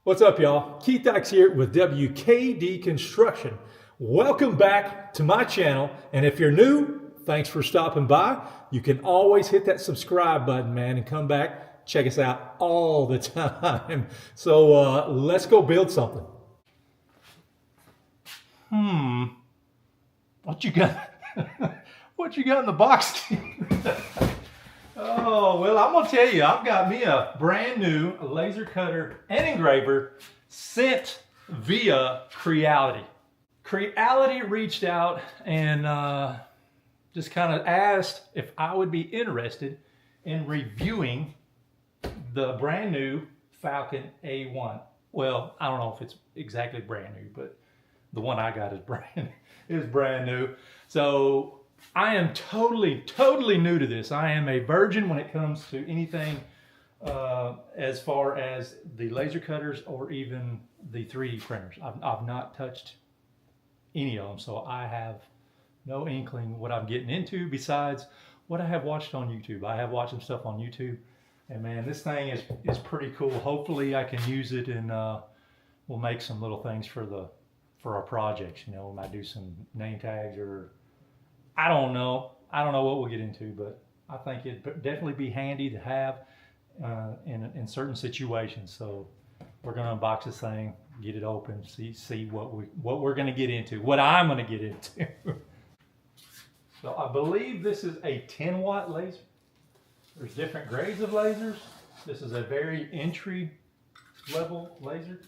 What's up, y'all? Keith here with W.K.D. Construction. Welcome back to my channel. And if you're new, thanks for stopping by. You can always hit that subscribe button, man, and come back. Check us out all the time. So let's go build something. What you got? What you got in the box? Oh, well, I'm going to tell you, I've got me a brand new laser cutter and engraver sent via Creality. Creality reached out and just kind of asked if I would be interested in reviewing the brand new Falcon A1. Well, I don't know if it's exactly brand new, but the one I got is brand new. So I am totally new to this. I am a virgin when it comes to anything as far as the laser cutters or even the 3D printers. I've not touched any of them, so I have no inkling what I'm getting into besides what I have watched on YouTube. I have watched some stuff on YouTube, and man, this thing is pretty cool. Hopefully I can use it and we'll make some little things for our projects. You know, we might do some name tags, or I don't know what we'll get into, but I think it'd definitely be handy to have in certain situations. So we're gonna unbox this thing, get it open, see what we're gonna get into, what I'm gonna get into. So I believe this is a 10-watt laser. There's different grades of lasers. This is a very entry level laser.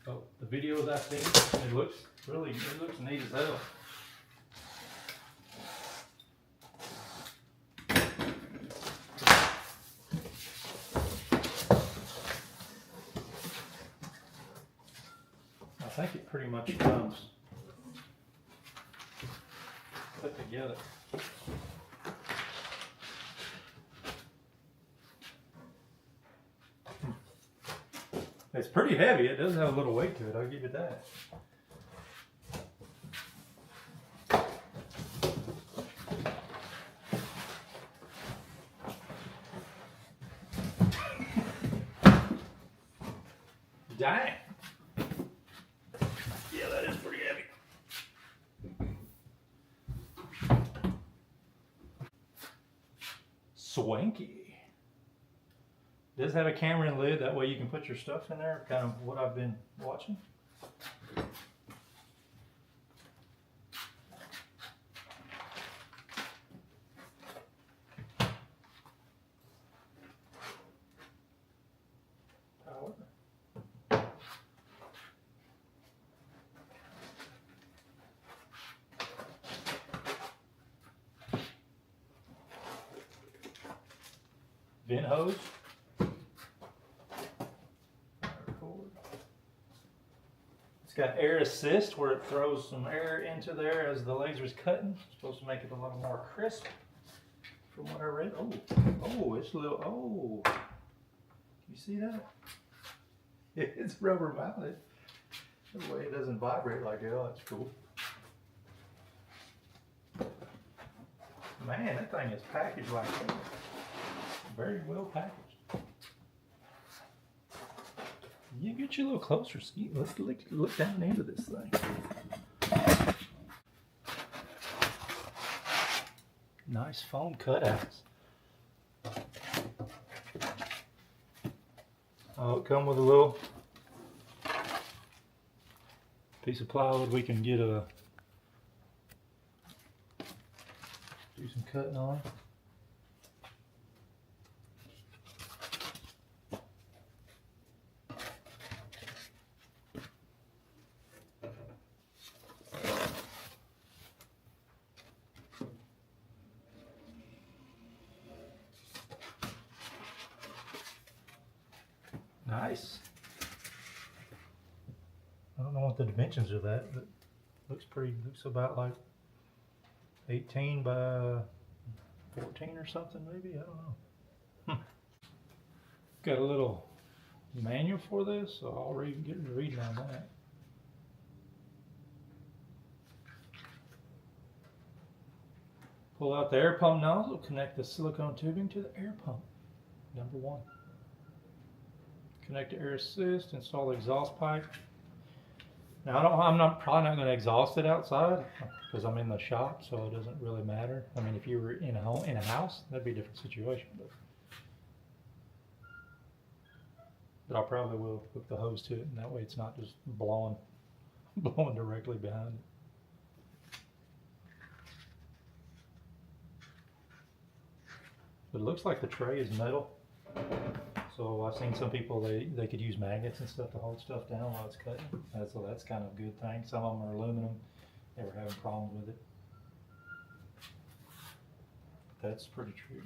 Oh, the videos I've seen, it looks neat as hell. I think it pretty much comes put together. It's pretty heavy. It does have a little weight to it, I'll give it that. Dang. Yeah, that is pretty heavy. Swanky. Does have a camera and lid, that way you can put your stuff in there, kind of what I've been watching. Power. Vent hose. Got air assist where it throws some air into there as the laser's cutting. It's supposed to make it a little more crisp from what I read. Oh, it's a little, oh. You see that? It's rubber mounted. The way it doesn't vibrate like that, oh, that's cool. Man, that thing is packaged like that. Very well packaged. You get you a little closer, Ski. Let's look down into this thing. Nice foam cutouts. Oh, it come with a little piece of plywood we can get do some cutting on. Nice. I don't know what the dimensions of that, but looks about like 18 by 14 or something maybe, I don't know. Got a little manual for this, so I'll get reading on that. Pull out the air pump nozzle, connect the silicone tubing to the air pump. Number number 1. Connect to air assist, install the exhaust pipe. Now I'm probably not going to exhaust it outside because I'm in the shop, so it doesn't really matter. I mean, if you were in a house, that'd be a different situation. But I probably will hook the hose to it, and that way it's not just blowing directly behind it. But it looks like the tray is metal. So I've seen some people, they could use magnets and stuff to hold stuff down while it's cutting. So that's kind of a good thing. Some of them are aluminum. They were having problems with it. That's pretty true.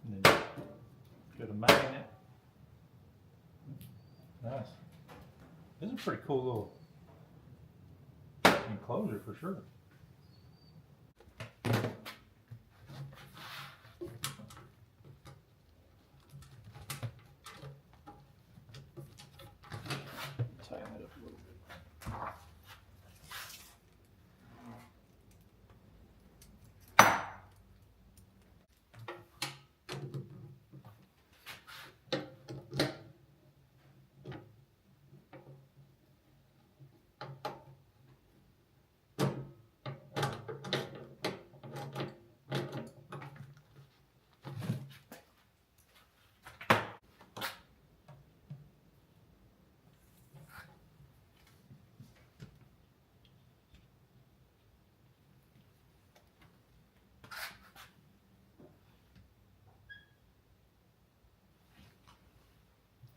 And then get a magnet. Nice. This is a pretty cool little enclosure for sure. Tighten it up a little bit.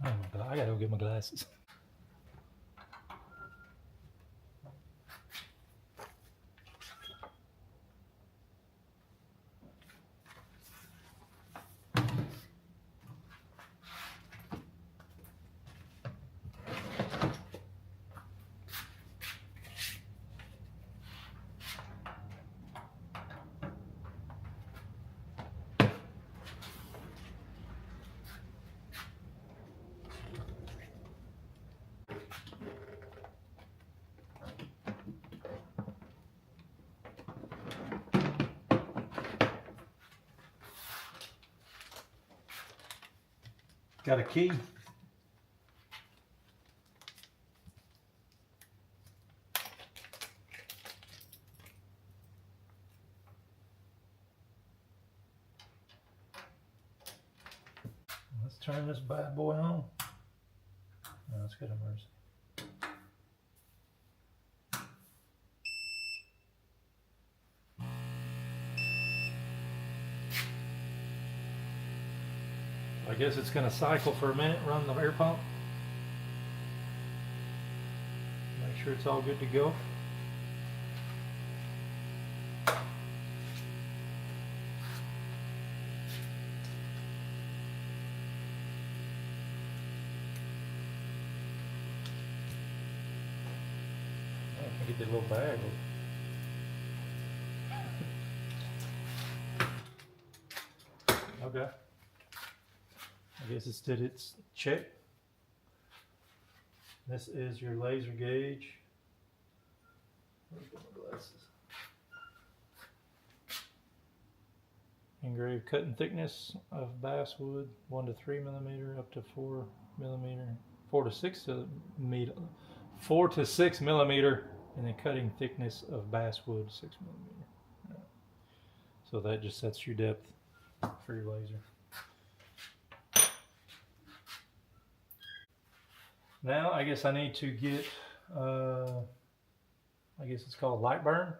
Oh my God, I gotta go get my glasses. Got a key. Let's turn this bad boy on. No, it's got a mercy. I guess it's going to cycle for a minute, run the air pump. Make sure it's all good to go. I can get that little bag. Okay. I guess it's did its check. This is your laser gauge. Where's my glasses? Engraved cutting thickness of basswood, 1 to 3 millimeter, up to 4 millimeter, 4 to 6 millimeter, 4 to 6 millimeter, and then cutting thickness of basswood, 6 millimeter. Right. So that just sets your depth for your laser. Now I guess I need to get, I guess it's called light burn.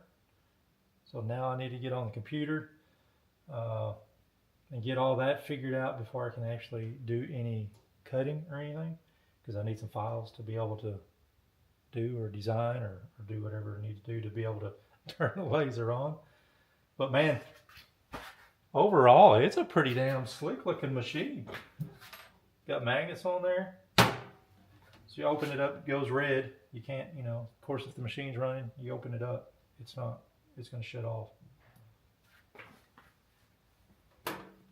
So now I need to get on the computer and get all that figured out before I can actually do any cutting or anything, because I need some files to be able to do or design or do whatever I need to do to be able to turn the laser on. But man, overall it's a pretty damn slick looking machine. Got magnets on there. So you open it up, it goes red. You can't, you know, of course if the machine's running, you open it up, it's going to shut off.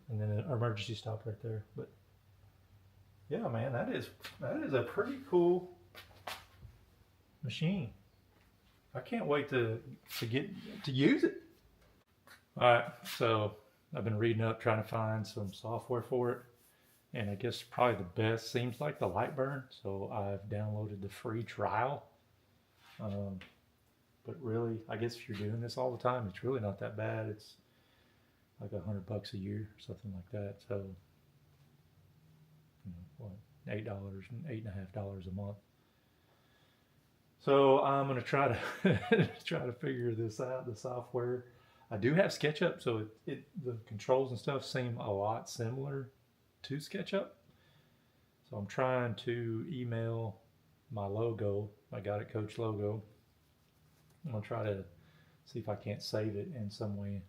And then an emergency stop right there. But yeah, man, that is a pretty cool machine. I can't wait to get to use it. All right, so I've been reading up trying to find some software for it, and I guess probably the best seems like the Lightburn. So I've downloaded the free trial. But really, I guess if you're doing this all the time, it's really not that bad. It's like $100 a year, something like that. So, you know, what, $8 and $8.50 a month. So I'm gonna try to try to figure this out. The software. I do have SketchUp, so the controls and stuff seem a lot similar to SketchUp. So I'm trying to email my logo, my Got It Coach logo. I'm gonna try to see if I can't save it in some way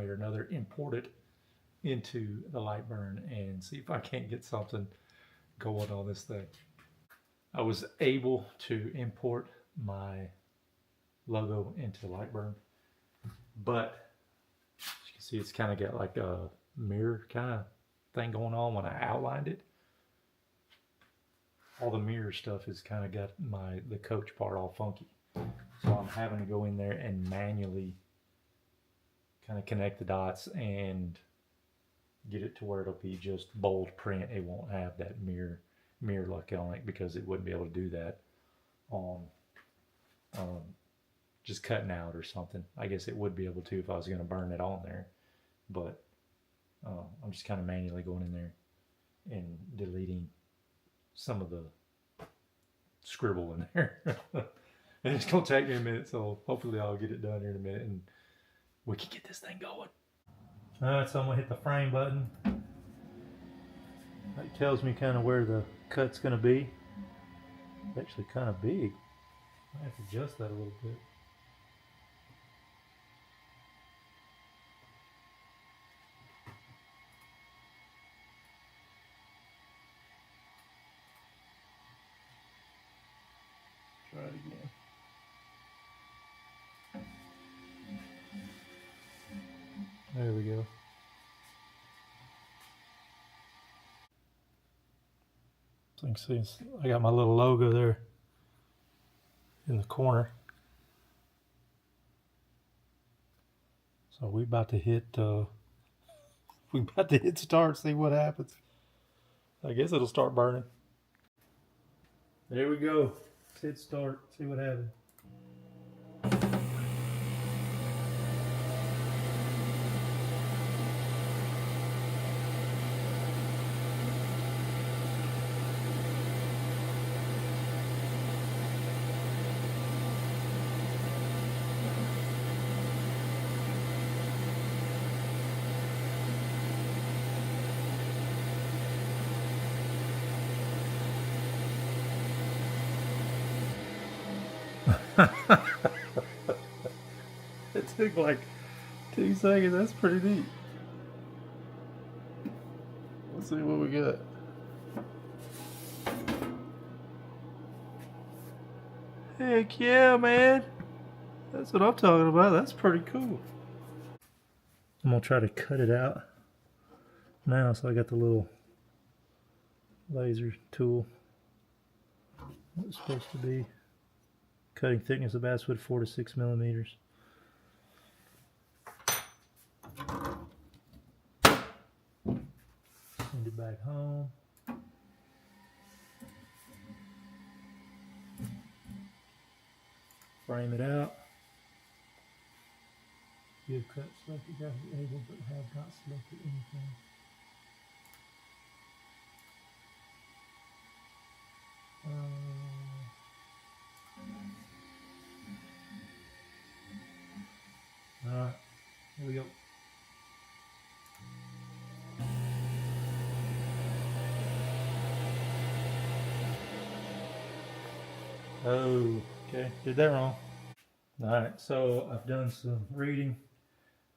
or another, import it into the Lightburn and see if I can't get something going on this thing. I was able to import my logo into Lightburn, but as you can see, it's kind of got like a mirror kind of thing going on when I outlined it. All the mirror stuff has kind of got the coach part all funky. So I'm having to go in there and manually kind of connect the dots and get it to where it'll be just bold print. It won't have that mirror look on it because it wouldn't be able to do that on just cutting out or something. I guess it would be able to if I was going to burn it on there, but I'm just kind of manually going in there and deleting some of the scribble in there. And it's going to take me a minute, so hopefully I'll get it done here in a minute and we can get this thing going. Alright, so I'm going to hit the frame button. That tells me kind of where the cut's going to be. It's actually kind of big. I have to adjust that a little bit. Try it again. There we go. So you can see I got my little logo there in the corner. So we about to hit start, see what happens. I guess it'll start burning. There we go. Let's hit start, see what happens. It took like 2 seconds. That's pretty neat. Let's see what we got. Heck yeah, man. That's what I'm talking about. That's pretty cool. I'm gonna try to cut it out now. So I got the little laser tool. It's supposed to be cutting thickness of basswood 4 to 6 millimeters. Send it back home. Frame it out. You have cut selected graphic able but have not selected anything. Alright, here we go. Oh, okay, did that wrong. Alright, so I've done some reading.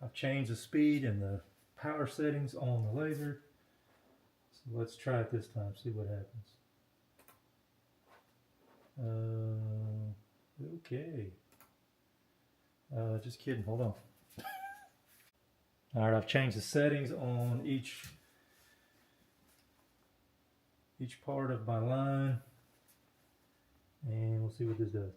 I've changed the speed and the power settings on the laser. So let's try it this time, see what happens. Okay. Just kidding, hold on. Alright, I've changed the settings on each part of my line. And we'll see what this does.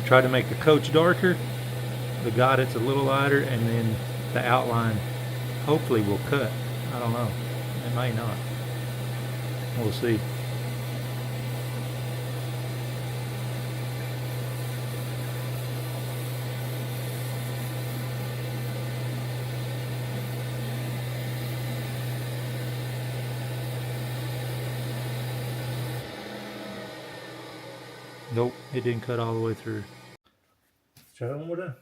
Try to make the coach darker, the goddess a little lighter, and then the outline hopefully will cut. I don't know. It may not. We'll see. Nope, it didn't cut all the way through. Let's try it one more time.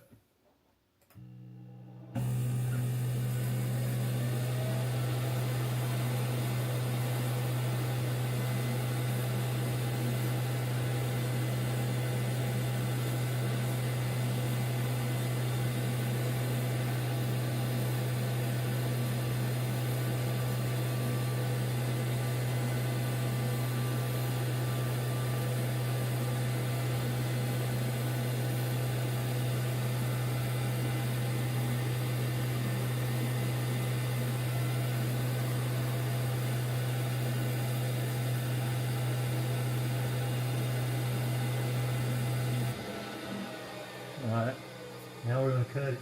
Alright, now we're going to cut it.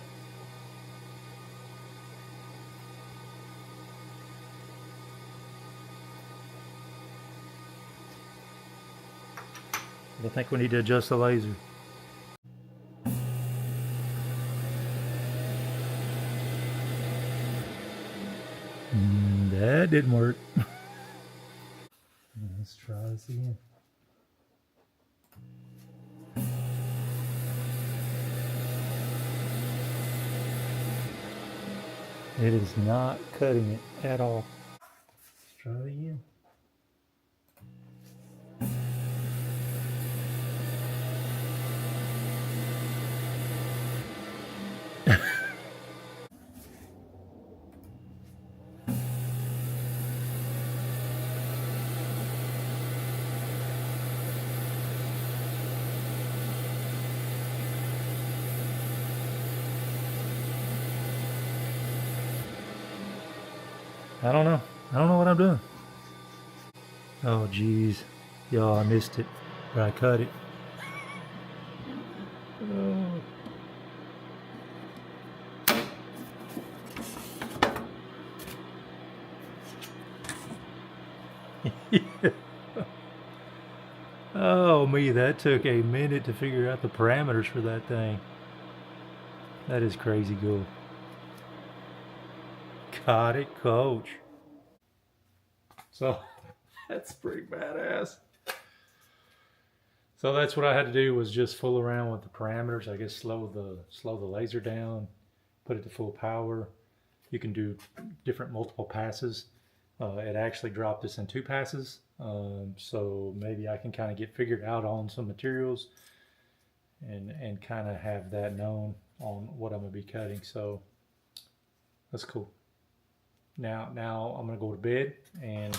I think we need to adjust the laser. That didn't work. Let's try this again. It is not cutting it at all. Let's try it again. I don't know. I don't know what I'm doing. Oh, geez. Y'all, I missed it. But I cut it. Oh. Oh, me, that took a minute to figure out the parameters for that thing. That is crazy cool. Got it, coach. So that's pretty badass. So that's what I had to do, was just fool around with the parameters. I guess slow the laser down, put it to full power. You can do different multiple passes. It actually dropped this in 2 passes. So maybe I can kind of get figured out on some materials and kind of have that known on what I'm gonna be cutting. So that's cool. Now I'm gonna go to bed and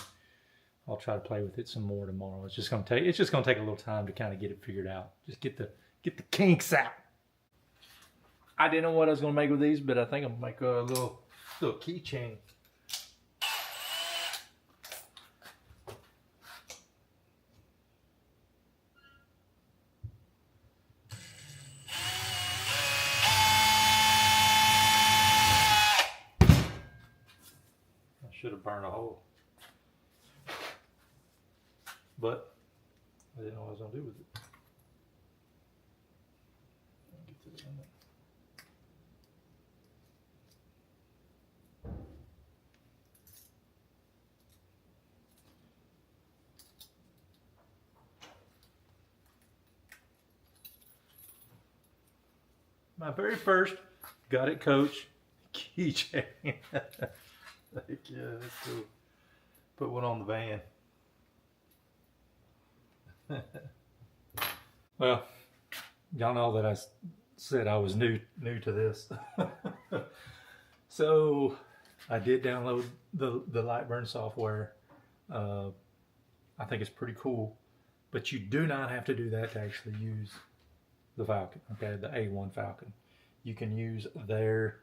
I'll try to play with it some more tomorrow. It's just gonna take a little time to kind of get it figured out. Just get the kinks out. I didn't know what I was gonna make with these, but I think I'm gonna make a little keychain. Should have burned a hole, but I didn't know what I was going to do with it. My very first got it, coach, keychain. Heck yeah, that's cool. Put one on the van. Well, y'all know that I said I was new to this. So I did download the Lightburn software. I think it's pretty cool. But you do not have to do that to actually use the Falcon, okay, the A1 Falcon. You can use their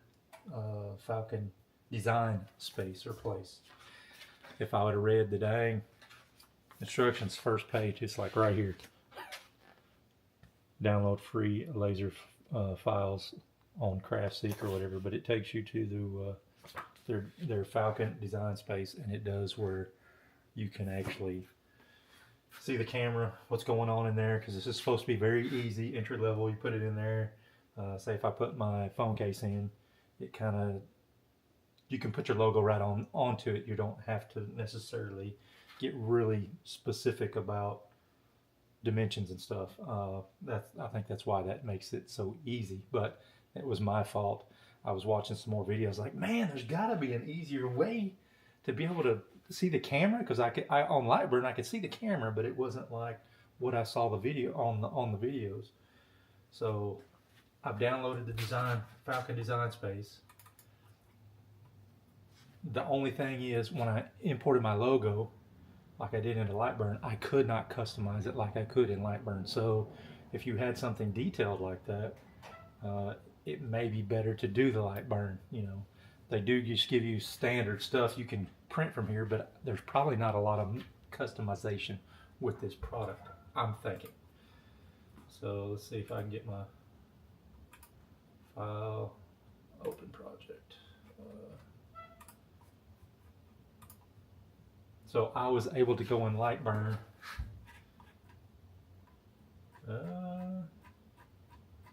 Falcon design space or place. If I would have read the dang instructions first page, it's like right here. Download free laser files on CraftSeek or whatever, but it takes you to their Falcon design space, and it does where you can actually see the camera, what's going on in there, because this is supposed to be very easy, entry level. You put it in there. Say if I put my phone case in, it kind of, you can put your logo right onto it. You don't have to necessarily get really specific about dimensions and stuff. I think that's why that makes it so easy, but it was my fault. I was watching some more videos like, man, there's got to be an easier way to be able to see the camera, because I on Lightburn I could see the camera, but it wasn't like what I saw the video on the videos. So I've downloaded the Falcon design space. The only thing is, when I imported my logo like I did into Lightburn, I could not customize it like I could in Lightburn. So if you had something detailed like that, it may be better to do the Lightburn. You know, they do just give you standard stuff you can print from here, but there's probably not a lot of customization with this product, I'm thinking. So let's see if I can get my file, open project. So I was able to go in Lightburn.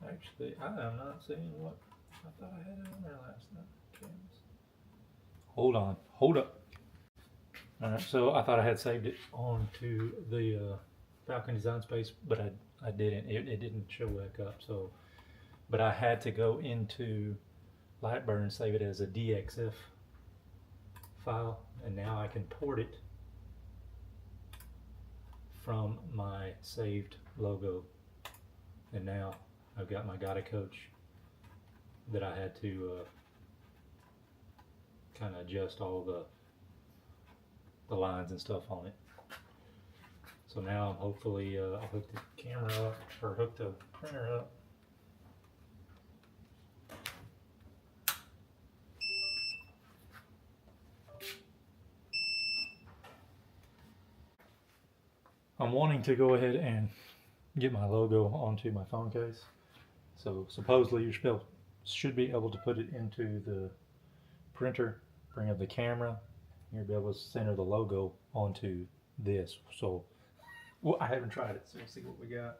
Actually, I am not seeing what I thought I had it on there last night. Canvas. Hold on, hold up. All right, so I thought I had saved it onto the Falcon design space, but I didn't. It didn't show back up. So, but I had to go into Lightburn and save it as a DXF file, and now I can port it from my saved logo. And now I've got my Gotta Coach that I had to kind of adjust all the lines and stuff on it. So now I'm hopefully I'll hook the camera up, or hook the printer up. I'm wanting to go ahead and get my logo onto my phone case. So supposedly you should be able to put it into the printer, bring up the camera, you'll be able to center the logo onto this. So, well, I haven't tried it, so we'll see what we got.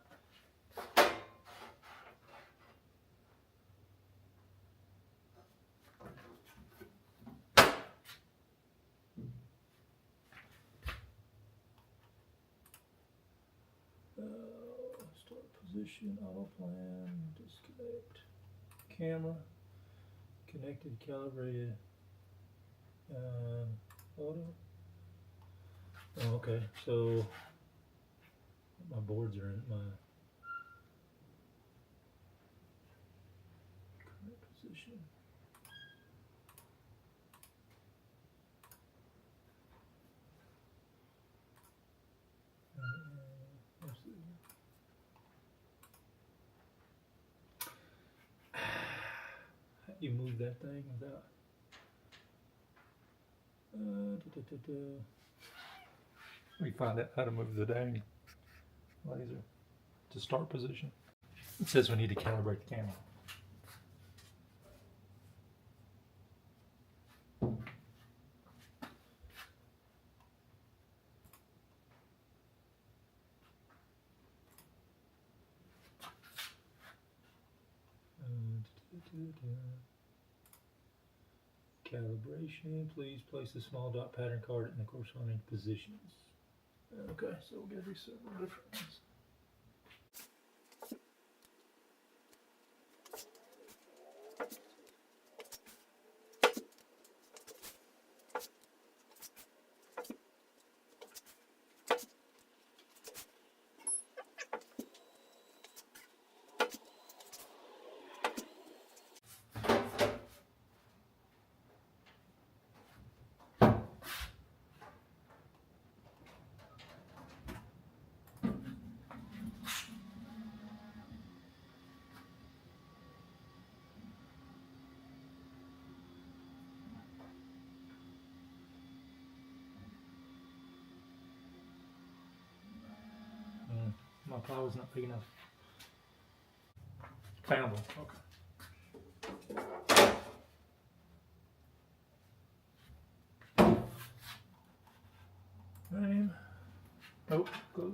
Start position, auto plan, disconnect, camera, connected, calibrated, auto. Oh, okay, so my boards are in my current position. How do you move that thing without? We find out how to move the dang laser to start position. It says we need to calibrate the camera. Calibration, please place the small dot pattern card in the corresponding positions. Okay, so we'll get these several different ones. my plywood's not big enough. Found one. Okay. Frame. Oh, close.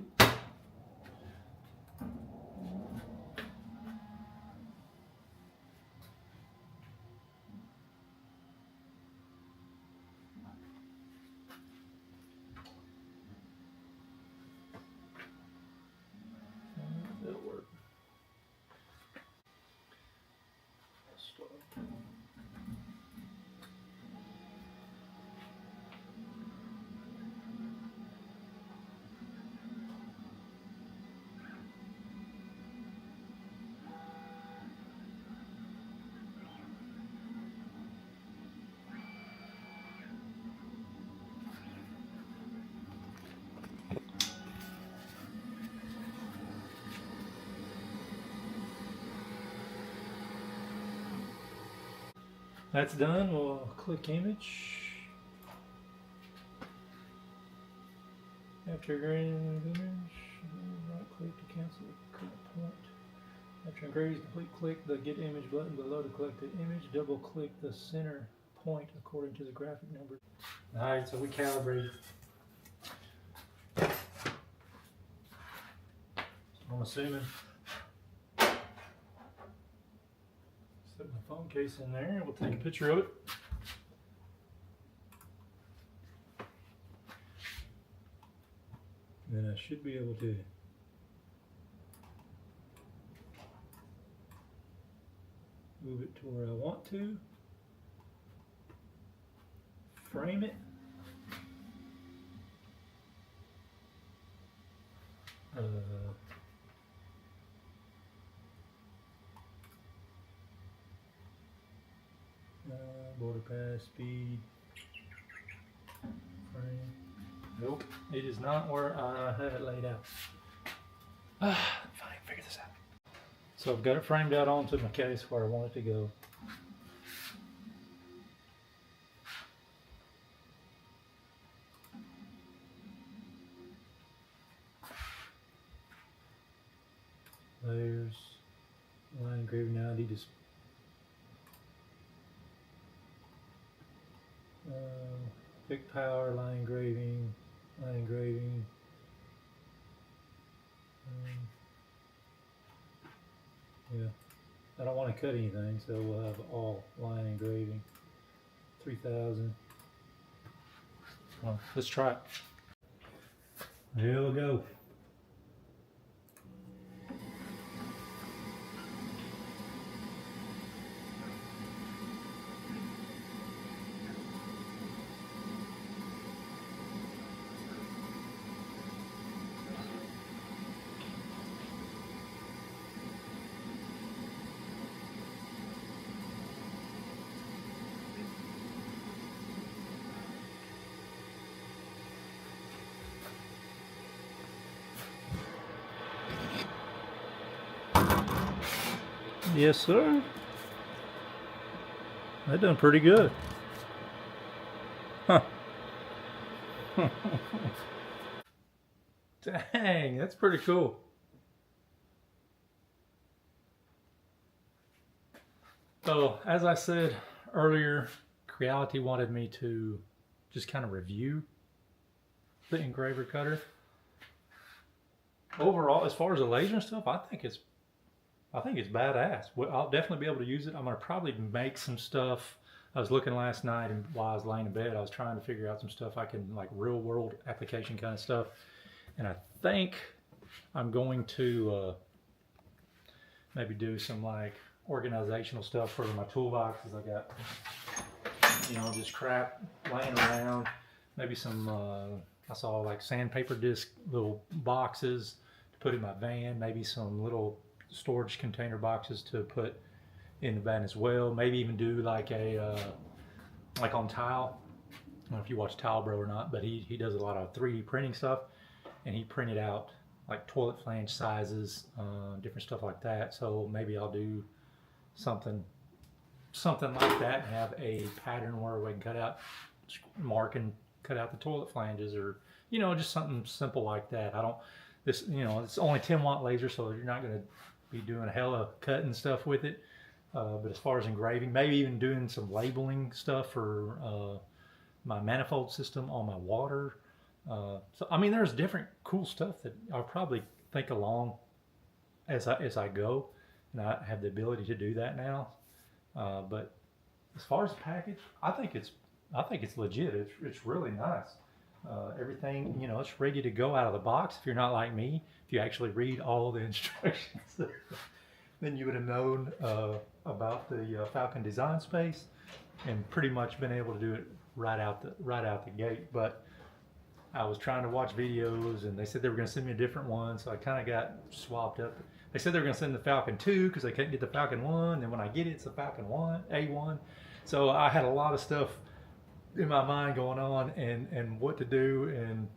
That'll work. That's done. We'll click image. After engraving the image, right click to cancel the current point. After engraving is complete, click the Get Image button below to collect the image. Double click the center point according to the graphic number. Alright, so we calibrated. I'm assuming. Set my phone case in there and we'll take a picture of it. Then I should be able to move it to where I want to. Frame it. Border pass, speed, frame. Nope, it is not where I have it laid out. Fine, figure this out. So I've got it framed out onto my case where I want it to go. Layers, line engraving. Now I need to pick power, line engraving, line engraving. Yeah, I don't want to cut anything, so we'll have all line engraving. 3000. Well, let's try it. Here we go. Yes, sir. That done pretty good. Huh. Dang, that's pretty cool. So, as I said earlier, Creality wanted me to just kind of review the engraver cutter. Overall, as far as the laser and stuff, I think it's badass. I'll definitely be able to use it. I'm gonna probably make some stuff. I was looking last night, and while I was laying in bed, I was trying to figure out some stuff I can, like real world application kind of stuff. And I think I'm going to maybe do some like organizational stuff for my toolboxes. I got, you know, just crap laying around. Maybe some, I saw like sandpaper disc little boxes to put in my van. Maybe some little storage container boxes to put in the van as well. Maybe even do like a like on Tile. I don't know if you watch Tile Bro or not, but he does a lot of 3D printing stuff, and he printed out like toilet flange sizes, different stuff like that. So maybe I'll do something like that and have a pattern where we can cut out, mark and cut out the toilet flanges, or you know, just something simple like that. This, you know, it's only 10-watt laser, so you're not going to be doing a hell of cutting stuff with it. But as far as engraving, maybe even doing some labeling stuff for my manifold system on my water. So I mean, there's different cool stuff that I'll probably think along as I go, and I have the ability to do that now. But as far as the package, I think it's legit. It's really nice. Everything, you know, it's ready to go out of the box. If you're not like me, if you actually read all the instructions, then you would have known about the Falcon design space and pretty much been able to do it right out the gate. But I was trying to watch videos, and they said they were going to send me a different one, so I kind of got swapped up. They said they were going to send the Falcon 2 because they couldn't get the Falcon 1, and when I get it, it's the Falcon A1. So I had a lot of stuff in my mind going on and what to do, and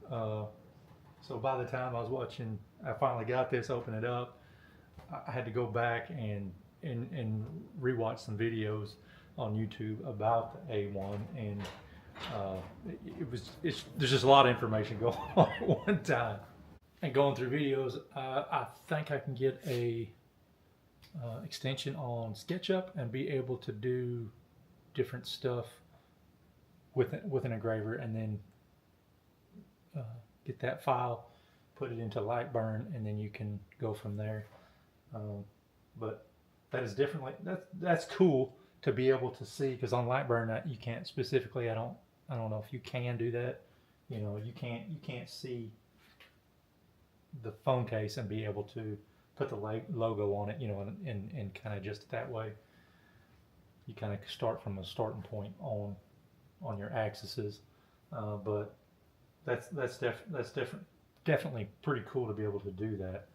so by the time I finally got this, open it up, I had to go back and rewatch some videos on YouTube about the A1, and there's just a lot of information going on at one time. And going through videos, I think I can get a extension on SketchUp and be able to do different stuff with an engraver, and then get that file, put it into Lightburn, and then you can go from there. But that is definitely that's cool to be able to see, because on Lightburn you can't specifically. I don't know if you can do that. You know, you can't see the phone case and be able to put the logo on it. You know, and kind of just that way. You kind of start from a starting point on your axes, but that's definitely pretty cool to be able to do that.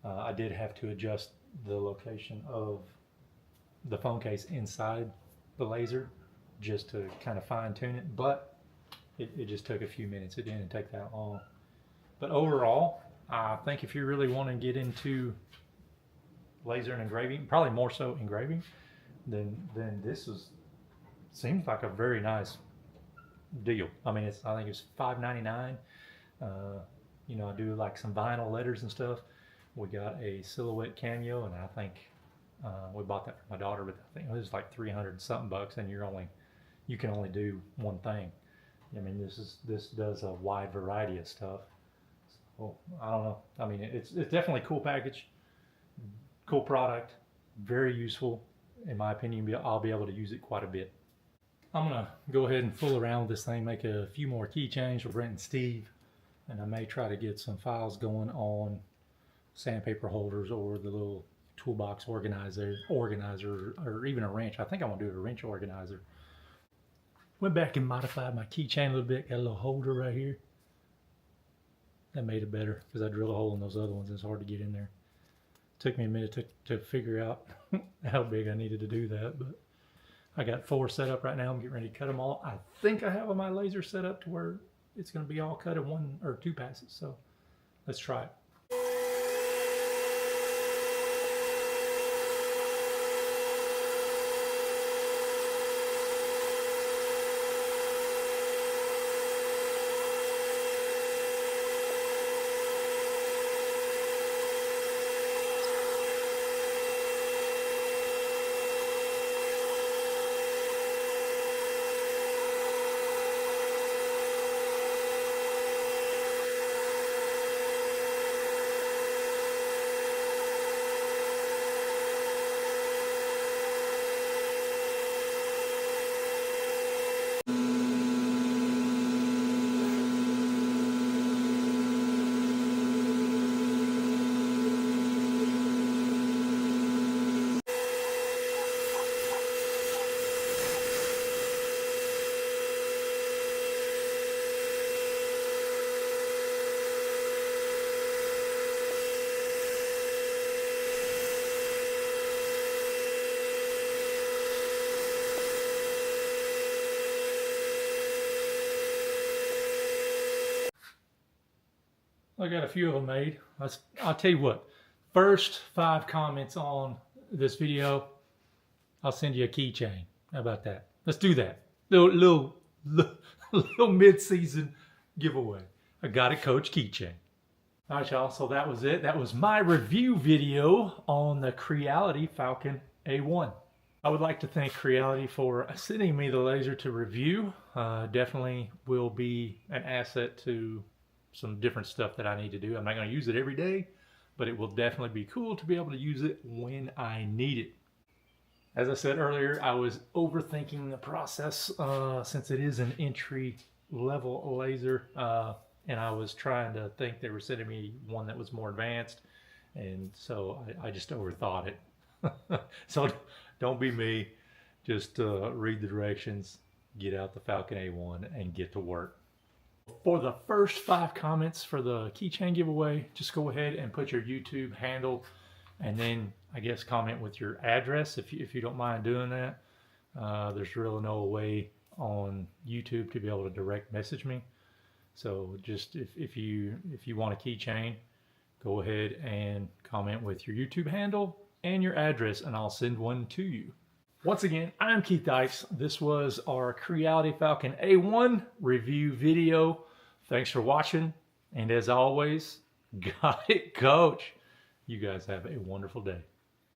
I did have to adjust the location of the phone case inside the laser just to kind of fine tune it, but it just took a few minutes. It didn't take that long. But overall, I think if you really want to get into laser and engraving, probably more so engraving, then this seems like a very nice deal. I mean, I think it's $5.99. You know, I do like some vinyl letters and stuff. We got a silhouette cameo, and I think we bought that for my daughter, but I think it was like 300 something bucks, and you can only do one thing. I mean, this does a wide variety of stuff. So I don't know. I mean, it's definitely a cool package, cool product, very useful. In my opinion, I'll be able to use it quite a bit. I'm gonna go ahead and fool around with this thing, make a few more keychains for Brent and Steve, and I may try to get some files going on sandpaper holders or the little toolbox organizer, or even a wrench. I think I want to do a wrench organizer. Went back and modified my keychain a little bit. Got a little holder right here. That made it better because I drilled a hole in those other ones. It's hard to get in there. Took me a minute to figure out how big I needed to do that, but I got 4 set up right now. I'm getting ready to cut them all. I think I have my laser set up to where it's going to be all cut in 1 or 2 passes. So let's try it. I got a few of them made. I'll tell you what, first 5 comments on this video, I'll send you a keychain. How about that? Let's do that. Little mid-season giveaway. I got it, Coach Keychain. All right, y'all, so that was it. That was my review video on the Creality Falcon A1. I would like to thank Creality for sending me the laser to review. Definitely will be an asset to some different stuff that I need to do. I'm not going to use it every day, but it will definitely be cool to be able to use it when I need it. As I said earlier, I was overthinking the process since it is an entry level laser. And I was trying to think they were sending me one that was more advanced, and so I just overthought it. So don't be me. Just read the directions, get out the Falcon A1, and get to work. For the first 5 comments for the keychain giveaway, just go ahead and put your YouTube handle, and then I guess comment with your address if you don't mind doing that. There's really no way on YouTube to be able to direct message me. So just if you want a keychain, go ahead and comment with your YouTube handle and your address, and I'll send one to you. Once again, I'm Keith Dykes. This was our Creality Falcon A1 review video. Thanks for watching, and as always, got it, coach. You guys have a wonderful day.